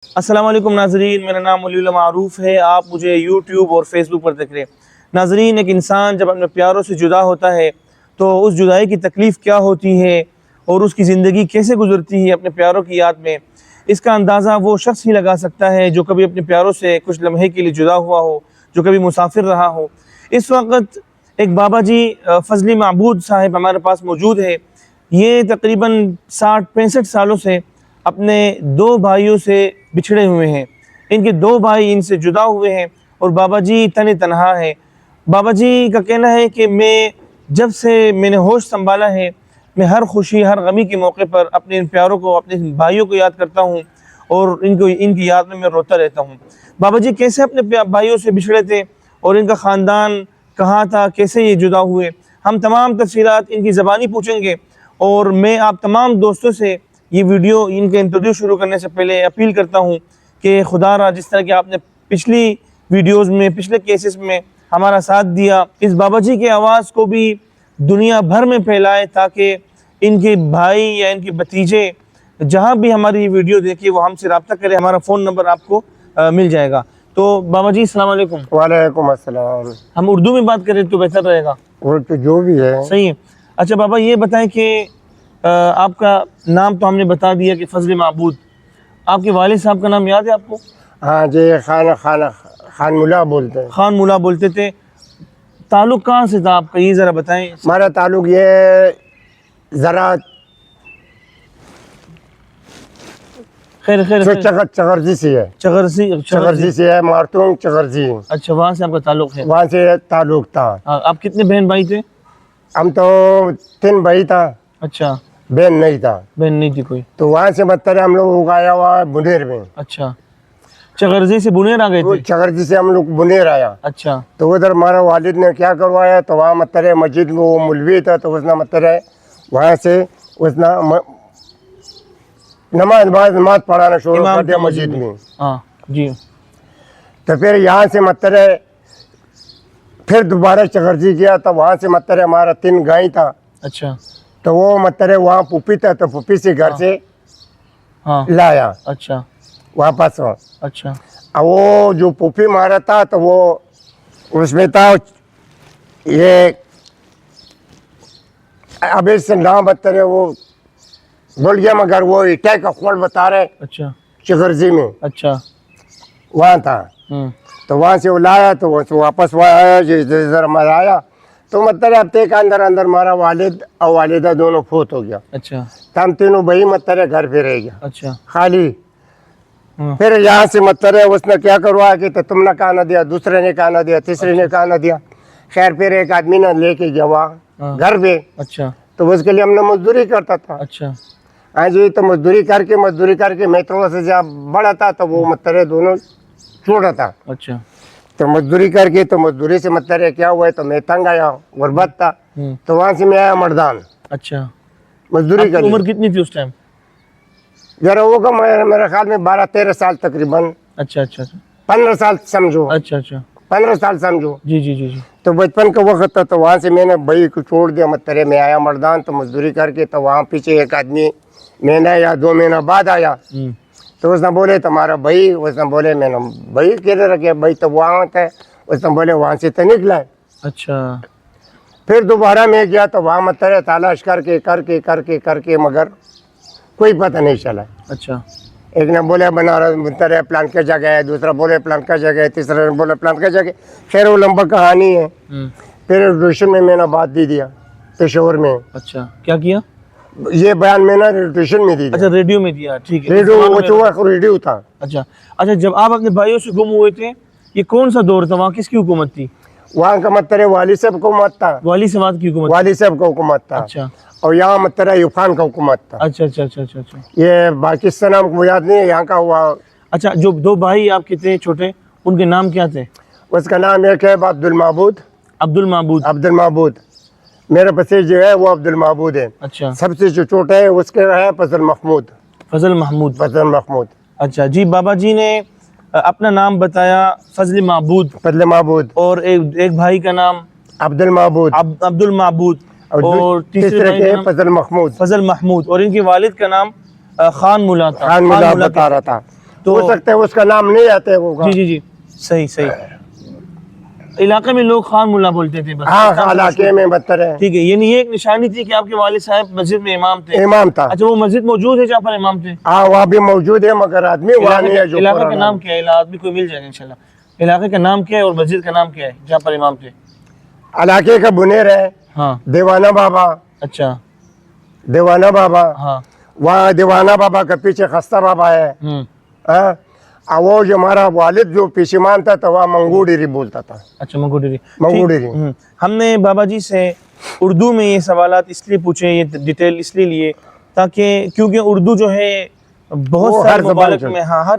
السلام علیکم ناظرین، میرا نام ولی اللہ معروف ہے۔ آپ مجھے یوٹیوب اور فیس بک پر دیکھ رہے ہیں۔ ناظرین، ایک انسان جب اپنے پیاروں سے جدا ہوتا ہے تو اس جدائی کی تکلیف کیا ہوتی ہے اور اس کی زندگی کیسے گزرتی ہے اپنے پیاروں کی یاد میں، اس کا اندازہ وہ شخص ہی لگا سکتا ہے جو کبھی اپنے پیاروں سے کچھ لمحے کے لیے جدا ہوا ہو، جو کبھی مسافر رہا ہو۔ اس وقت ایک بابا جی فضلی معبود صاحب ہمارے پاس موجود ہے۔ یہ تقریباً 60-65 سالوں سے اپنے 2 بھائیوں سے بچھڑے ہوئے ہیں۔ ان کے 2 بھائی ان سے جدا ہوئے ہیں اور بابا جی تنہا ہے۔ بابا جی کا کہنا ہے کہ جب سے میں نے ہوش سنبھالا ہے، میں ہر خوشی ہر غمی کے موقع پر اپنے ان پیاروں کو، اپنے بھائیوں کو یاد کرتا ہوں اور ان کی یاد میں روتا رہتا ہوں۔ بابا جی کیسے اپنے بھائیوں سے بچھڑے تھے اور ان کا خاندان کہاں تھا، کیسے یہ جدا ہوئے، ہم تمام تفصیلات ان کی زبانی پوچھیں گے۔ اور میں آپ تمام دوستوں سے یہ ویڈیو ان کے انٹرویو شروع کرنے سے پہلے اپیل کرتا ہوں کہ خدا را جس طرح کہ آپ نے پچھلی ویڈیوز میں، پچھلے کیسز میں ہمارا ساتھ دیا، اس بابا جی کے آواز کو بھی دنیا بھر میں پھیلائے تاکہ ان کے بھائی یا ان کے بھتیجے جہاں بھی ہماری ویڈیو دیکھیں وہ ہم سے رابطہ کرے۔ ہمارا فون نمبر آپ کو مل جائے گا۔ تو بابا جی السلام علیکم۔ وعلیکم السلام۔ ہم اردو میں بات کریں تو بہتر رہے گا؟ وہ تو جو بھی ہے صحیح ہے۔ اچھا بابا یہ بتائیں کہ آپ کا نام تو ہم نے بتا دیا کہ فضل معبود، آپ کے والد صاحب کا نام یاد ہے آپ کو؟ ہاں جی، خان ملا بولتے ہیں۔ خان ملا بولتے تھے۔ تعلق کہاں سے تھا آپ کا، یہ ذرا بتائیں۔ ہمارا تعلق یہ زراعت خیر چغرزی سے ہے، چغرزی سے ہے، مارتون چغرزی۔ اچھا وہاں سے آپ کا تعلق ہے؟ وہاں سے تعلق تھا۔ آپ کتنے بہن بھائی تھے؟ ہم تو 3 بھائی تھا، اچھا بہن نہیں تھا۔ بہن نہیں تھی کوئی؟ تو وہاں سے مطلب ہم لوگ آیا ہوا ہے بنیر میں۔ اچھا چغرزی سے بنیر آ گئے تھے؟ چغرزی سے ہم لوگ بنیر آیا۔ اچھا تو ادھر ہمارا والد نے کیا کروایا، تو وہاں مطلب مسجد میں وہ مولوی تھا، تو اس نے مطلب وہاں سے اس نے نماز پڑھانا شروع کر دیا مسجد میں۔ ہاں جی۔ تو پھر یہاں سے مطلب پھر دوبارہ چغرزی گیا، تو وہاں سے مطلب ہمارا 3 گائے تھا۔ اچھا تو وہ مطلب وہاں پھوپھی تھا، تو پھوپھی سے گھر سے ہاں لایا اچھا واپس۔ اچھا اب وہ جو پھوپھی مارا تھا تو وہ اس میں تھا یہ اب اس سے نام مطلب وہ بول گیا، مگر وہ اٹے کا کھوڑ بتا رہے اچھا چغرزی میں اچھا وہاں تھا۔ تو وہاں سے وہ لایا، تو وہ واپس وہ آیا، جدھر ہمارا آیا تو مطلب ہفتے کے اندر ہمارا والد اور والدہ دونوں فوت ہو گیا۔ اچھا تو ہم تینوں بھائی مطلب گھر پہ رہ گیا اچھا خالی۔ پھر یہاں سے مطلب اس نے کیا کروایا کہ تم نے کہا نہ دیا، دوسرے نے کہا نہ دیا، تیسرے نے کہا نہ دیا۔ خیر پھر ایک آدمی نے لے کے گیا وہاں گھر پہ، اچھا تو اس کے لیے ہم نے مزدوری کرتا تھا۔ اچھا ہاں جی، تو مزدوری کر کے میں تھوڑا سا جب بڑا تھا تو وہ مطلب دونوں چھوٹا تھا۔ اچھا تو مزدوری کر کے، تو مزدوری سے مطلب کیا ہوا ہے، تو میں تنگ آیا، غربت تھا، تو وہاں سے میں آیا مردان اچھا۔ مزدوری کر۔ عمر کتنی تھی اس ٹائم؟ ذرا وہ کا میرے خیال میں 12-13 سال تقریباً، اچھا اچھا 15 سال سمجھو، اچھا اچھا 15 سال سمجھو۔ جی جی جی جی۔ تو بچپن کا وقت تھا، تو وہاں سے میں نے بھائی کو چھوڑ دیا، مطلب میں آیا مردان، تو مزدوری کر کے، تو وہاں پیچھے ایک آدمی مہینہ یا 2 مہینہ بعد آیا، تو اس نے بولے تمہارا بھائی، اس نے بولے میں نے بھائی کدھر رکھے، بھائی تو وہاں تھا، اس نے بولے وہاں سے تو نکلا ہے۔ اچھا پھر دوبارہ میں گیا، تو وہاں مطلب تلاش کر کے مگر کوئی پتہ نہیں چلا۔ اچھا ایک نے بولے بنارس مطلب پلان کا جگہ ہے، دوسرا بولے پلان کا جگہ ہے، تیسرا نے بولے پلان کا جگہ۔ خیر وہ لمبا کہانی ہے۔ پھر ریڈیوشن میں نے بات دی دیا پشاور میں۔ اچھا کیا کیا؟ یہ بیان میں نے ریڈیوشن میں دی دیا۔ اچھا ریڈیو میں دیا، ٹھیک ہے۔ ریڈیو تھا۔ اچھا اچھا، جب آپ اپنے بھائیوں سے گم ہوئے تھے یہ کون سا دور تھا، وہاں کس کی حکومت تھی؟ وہاں کا مطلب والد صاحب حکومت تھا، والد صاحب کی حکومت؟ والد صاحب کا حکومت تھا۔ اچھا اور یہاں مطلب ایوب خان کا حکومت تھا۔ اچھا اچھا اچھا اچھا اچھا۔ یہ پاکستان ہم کو یاد نہیں ہے، یہاں کا ہوا۔ اچھا جو 2 بھائی آپ کے تھے چھوٹے، ان کے نام کیا تھے؟ اس کا نام ایک ہے عبد المعبود۔ عبد المعبود میرے بچے جو ہے وہ عبد المعبود ہے۔ اچھا سب سے جو چھوٹا ہے اس کے ہے فضل محمود۔ اچھا جی، بابا جی نے اپنا نام بتایا فضل معبود، اور ایک بھائی کا نام عبد المعبود، اور تیسرے کے فضل محمود، اور ان کے والد کا نام خان ملا تھا۔ بتا رہا تھا۔ تو ہو سکتا ہے اس کا نام نہیں آتا ہے ہوگا. جی جی جی صحیح صحیح. علاقے میں لوگ خان ملا بولتے تھے بس. ہاں علاقے میں بدتر ہے. ٹھیک ہے, یعنی یہ ایک نشانی تھی کہ آپ کے والد صاحب مسجد میں امام تھے. امام تھا. اچھا, وہ مسجد موجود ہے جہاں پر امام تھے؟ ہاں وہاں بھی موجود ہے مگر آدمی وہاں نہیں ہے. جو علاقے کا نام کیا ہے؟ آدمی کو مل جائے گا انشاءاللہ. علاقے کا نام کیا ہے اور مسجد کا نام کیا ہے جہاں پر امام تھے؟ علاقے کا بنیر ہے. ہاں دیوانہ بابا. اچھا دیوانہ بابا. ہاں وہاں دیوانہ بابا کا پیچھے خستہ بابا ہے. ہاں وہ جو ہمارا والد جو پیش امام تھا تو وہ منگو ڈیری بولتا تھا. اچھا منگو ڈیری. منگو ڈیری. ہم نے بابا جی سے اردو میں یہ سوالات اس لیے پوچھے, یہ ڈیٹیل اس لیے لیے تاکہ کیونکہ اردو جو ہے بہت سارے ممالک میں, ہاں ہر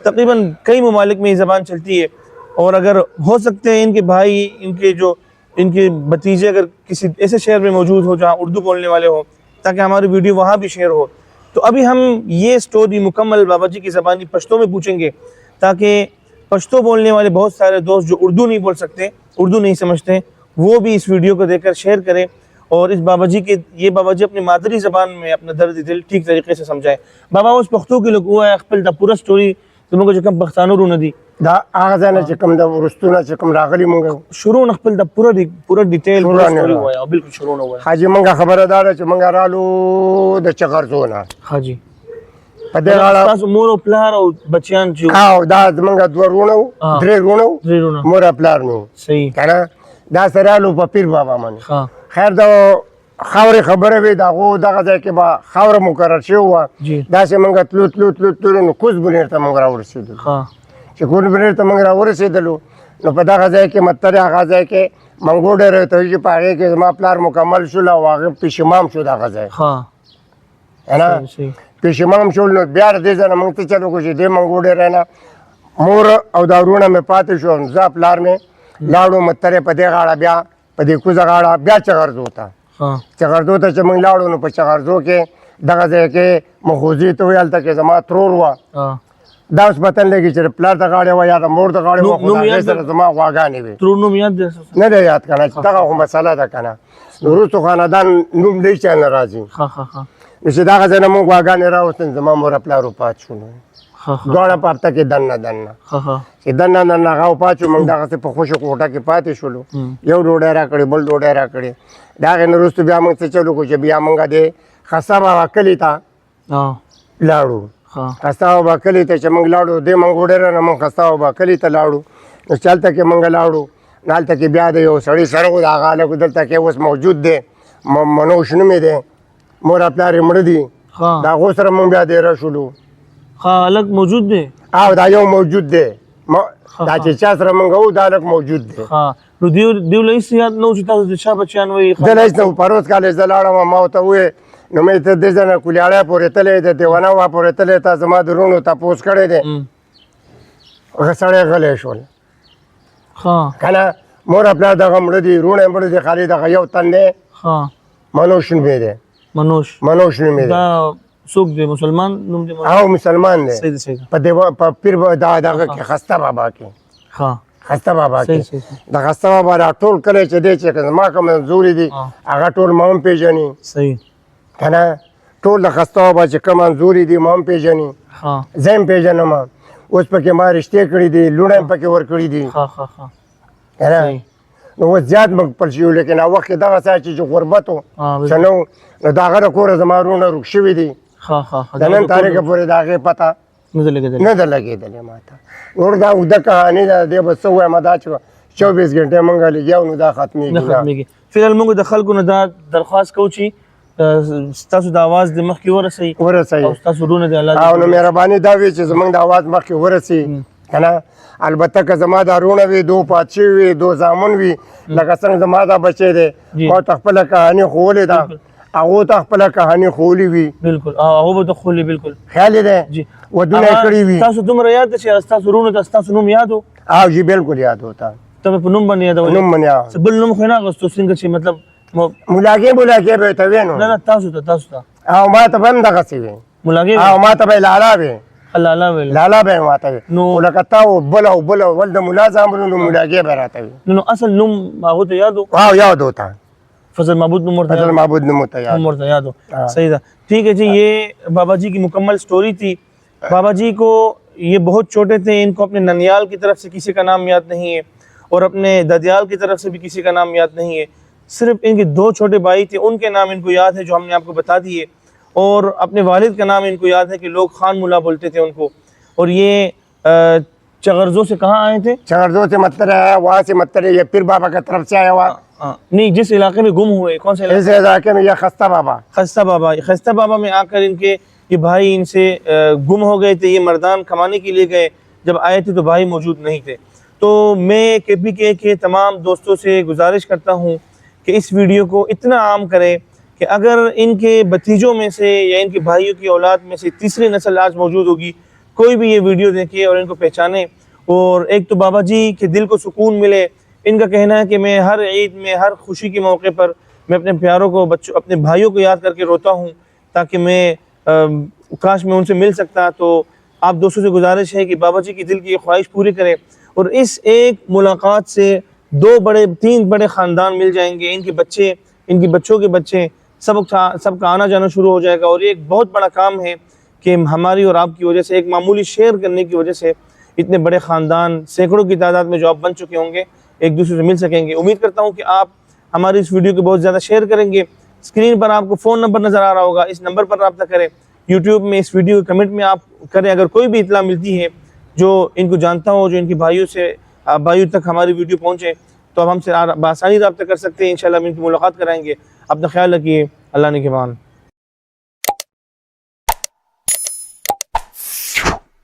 تقریباً کئی ممالک میں یہ زبان چلتی ہے, اور اگر ہو سکتے ہیں ان کے بھائی, ان کے بھتیجے اگر کسی ایسے شہر میں موجود ہو جہاں اردو بولنے والے ہو, تاکہ ہماری ویڈیو وہاں بھی شیئر ہو. تو ابھی ہم یہ سٹوری مکمل بابا جی کی زبانی پشتو میں پوچھیں گے تاکہ پشتو بولنے والے بہت سارے دوست جو اردو نہیں بول سکتے, اردو نہیں سمجھتے, وہ بھی اس ویڈیو کو دیکھ کر شیئر کریں اور اس بابا جی اپنی مادری زبان میں اپنا درد دل ٹھیک طریقے سے سمجھائیں. بابا اس پختو کی لوگ ہے خپل دا پورا سٹوری تمہیں کو جو کم پښتانو رونه دي دا هغه نه چې کوم د ورستونه چې کوم راغلي مونږ شروع نه خپل د پورا ډیټیل سٹوری وایا بالکل شروع نه وایا. حاجی مونږه خبردار چې مونږ رالو د چغرزونه. حاجی په دې غاړه تاسو مور او پلار او بچیان چې او دا مونږه دوه رونه درې رونه مور او پلار نو صحیح کنه دا سره لو په پیر بابا باندې. ها خیر دا خاورې خبره وي دا غو دغه ځای کې به خاوره مقرر شوی وه. دا چې مونږ تلو نو کوز بنیر ته مونږ راورسېدلو. ها چې کوز بنیر ته مونږ راورسېدلو نو په دغه ځای کې متر هغه ځای کې منګو ډېر ته چې په هغې کې زما پلار مکمل شول او هغه پیشمام شو دغه ځای. ها نه پیشمام شول نو بیا د دې ځای نه مونږ ته چلو کړو چې دې منګو ډېر نه مور او دا وروڼه مې پاتې شو. زه پلار مې لاړو مترې په دې غاړه بیا په دې کوزه غاړه بیا چغرزو ته. چغرزو ته چې موږ لاړو نو په چغرزو کې دغه ځای کې مخوزي ته وویل هلته کې زما ترور وه. دا اوس پته نه لګي چې د پلار د غاړې وه یا د مور د غاړې وه خو د هغې سره زما غواګانې وې. ترور نوم یاد دی؟ نه دی یاد که نه چې دغه خو مسله ده که نه وروستو خاندان نوم دی چا نه راځي. نو چې دغه ځای نه موږ غواګانې راوستن زما مور پلار وفات شول. دواړه په هفته کې دننه چې دننه هغه وفات شو. موږ دغسې په خوشو کوټه کې پاتې شولو. یو ډوډۍ راکړې بل ډوډۍ راکړې. د هغې نه وروستو بیا موږ څه چلو کړو چې بیا موږ د خسته بابا کلي ته لاړو. خسته بابا کلي ته چې موږ لاړو دې موږ ډېره نه موږ خسته بابا کلي ته لاړو. نو چې هلته کې موږ لاړو نو هلته کې بیا د یو سړي سره و د هغه هلک دلته کې اوس موجود دی منوش نوم یې دی. مور پلار یې مړه دي. د هغو سره موږ بیا دیره شولو. هلک موجود دی؟ او دا یو موجود دی. دا چې چا سره موږ وو دا هلک موجود دی. نو دیو له هېڅ یاد نه و چې تاسو د چا بچیان وئ؟ زه له هېڅ نه پروز کالج زه لاړم ما ورته وویې نو مې ته دې ځای نه کلیاړی پورې تللی دی دیوانه وا پورې تللی تا زما د وروڼو تپوس کړی دی. هغه سړی غلی شول که نه مور پلار دغه مړه دي وروڼه یې مړه دي خالي دغه یو تن دی منوش نوم یې دی. منوش نوم یې دی. څوک دی؟ مسلمان نوم دی؟ او مسلمان دی. په پیر دغه کې خسته بابا کې خسته بابا کې د خسته بابا دا ټول کلی چې دی چې زما کوم منظوري دي هغه ټول ما هم پېژني که نه ټول د خسته بابا چې کوم منظوري دي ما هم پېژني. زه هم پېژنم. اوس پکې ما رشتې کړي دي لوڼه هم پکې ورکړي دي که نه. نو اوس زیات موږ خپل شي لیکن هغه وخت کې دغه ځای چې غربت و څه نه و نو د هغه د کوره زما وروڼه روږ شوي دي. د نن تاریخه پورې د هغې پته نه ده لګېدلې ما ته. نور دا اوږده کهاني ده دې به څه ووایم دا چې 24 ګنټې موږ لګیا نو دا ختمېږي. فی الحال موږ د خلکو نه دا درخواست کوو چې ستاسو د اواز د مخکې ورسوي او ستاسو وروڼه د الله او نو مهرباني دا وي چې زموږ د اواز مخکې ورسي که نه. البته که زما دا وروڼه وي دو پات شوي وي دو زامن وي لکه څنګه زما دا بچی دی ما ته خپله کهاني ښوولې ده هغو ته خپله کهاني ښوولې وي. بالکل هغو به ته ښوولې بالکل خیال یې دی ودونه یې کړي وي. تاسو دومره یاد ده چې ستاسو وروڼو ته ستاسو نوم یاد و؟ او جی بالکل یاد وته. ته به په نوم باندې یادولې؟ نوم باندې بل نوم خو یې نه اخیستو څنګه چې مطلب ملاګې به یې ته وې نو. نه تاسو ته او ما ته به هم دغسې وې ملاګې او ما ته به یې لالا وې لالا به یې ما ته وې. نو لکه تا و بل او بل ول د ملا زامنو نو ملاګې به یې راته وې. نو اصل نوم هغو ته یاد و؟ او یاد وته فضل معبود نوم فضل معبود نوم ورته یاد ہو. صحیح تھا. ٹھیک ہے جی, یہ بابا جی کی مکمل سٹوری تھی بابا جی کو یہ بہت چھوٹے تھے، ان کو اپنے ننیال کی طرف سے کسی کا نام یاد نہیں ہے اور اپنے ددیال کی طرف سے بھی کسی کا نام یاد نہیں ہے، صرف ان کے 2 چھوٹے بھائی تھے، ان کے نام ان کو یاد ہے جو ہم نے آپ کو بتا دیے، اور اپنے والد کا نام ان کو یاد ہے کہ لوگ خان ملا بولتے تھے ان کو۔ اور یہ چغرزوں سے کہاں آئے تھے؟ چغرزوں سے متر ہے، وہاں سے متر ہے، یہ پیر بابا کی طرف سے آیا ہوا۔ نہیں، جس علاقے میں گم ہوئے، کون سے علاقے؟ اس علاقے میں یہ خستہ بابا، خستہ بابا، خستہ بابا میں آ کر ان کے یہ بھائی ان سے گم ہو گئے تھے، یہ مردان کمانے کے لیے گئے، جب آئے تھے تو بھائی موجود نہیں تھے۔ تو میں KPK کے تمام دوستوں سے گزارش کرتا ہوں کہ اس ویڈیو کو اتنا عام کرے کہ اگر ان کے بھتیجوں میں سے یا ان کے بھائیوں کی اولاد میں سے تیسری نسل آج موجود ہوگی، کوئی بھی یہ ویڈیو دیکھے اور ان کو پہچانے، اور ایک تو بابا جی کے دل کو سکون ملے۔ ان کا کہنا ہے کہ میں ہر عید میں، ہر خوشی کے موقع پر میں اپنے پیاروں کو، اپنے بھائیوں کو یاد کر کے روتا ہوں، تاکہ میں کاش میں ان سے مل سکتا۔ تو آپ دوستوں سے گزارش ہے کہ بابا جی کی دل کی یہ خواہش پوری کریں، اور اس ایک ملاقات سے 3 بڑے خاندان مل جائیں گے، ان کے بچے، ان کے بچوں کے بچے، سب کا آنا جانا شروع ہو جائے گا۔ اور یہ ایک بہت بڑا کام ہے کہ ہماری اور آپ کی وجہ سے، ایک معمولی شیئر کرنے کی وجہ سے اتنے بڑے خاندان سینکڑوں کی تعداد میں جو آپ بن چکے ہوں گے، ایک دوسرے سے مل سکیں گے۔ امید کرتا ہوں کہ آپ ہماری اس ویڈیو کو بہت زیادہ شیئر کریں گے۔ اسکرین پر آپ کو فون نمبر نظر آ رہا ہوگا، اس نمبر پر رابطہ کریں۔ یوٹیوب میں اس ویڈیو کے کمنٹ میں آپ کریں، اگر کوئی بھی اطلاع ملتی ہے جو ان کو جانتا ہو، جو ان کے بھائیوں تک ہماری ویڈیو پہنچے، تو اب ہم سے بآسانی رابطہ کر سکتے ہیں۔ انشاءاللہ ہم ان کی ملاقات کرائیں گے۔ اپنا خیال رکھیے، اللہ نگہبان۔